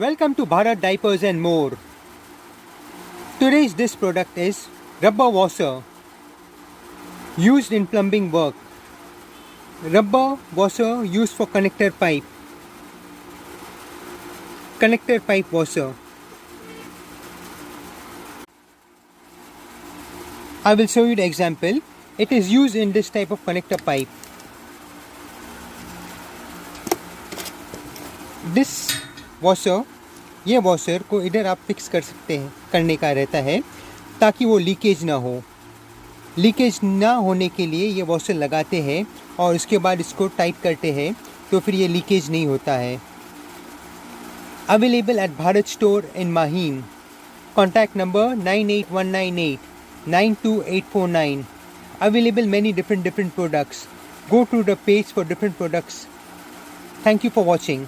Welcome to Bharat Diapers and More. Today's this product is rubber washer used in plumbing work. Rubber washer used for connector pipe. Connector pipe washer. I will show you the example. It is used in this type of connector pipe. This washer, ये washer को इधर आप fix कर सकते हैं, करने का रहता है ताकि वो लीकेज ना हो। लीकेज ना होने के लिए ये वॉशर लगाते हैं और उसके बाद इसको टाइट करते हैं तो फिर ये लीकेज नहीं होता है। Available at Bharat store in Mahim. Contact number 9819892849। Available many different products. Go to the page for different products. Thank you for watching.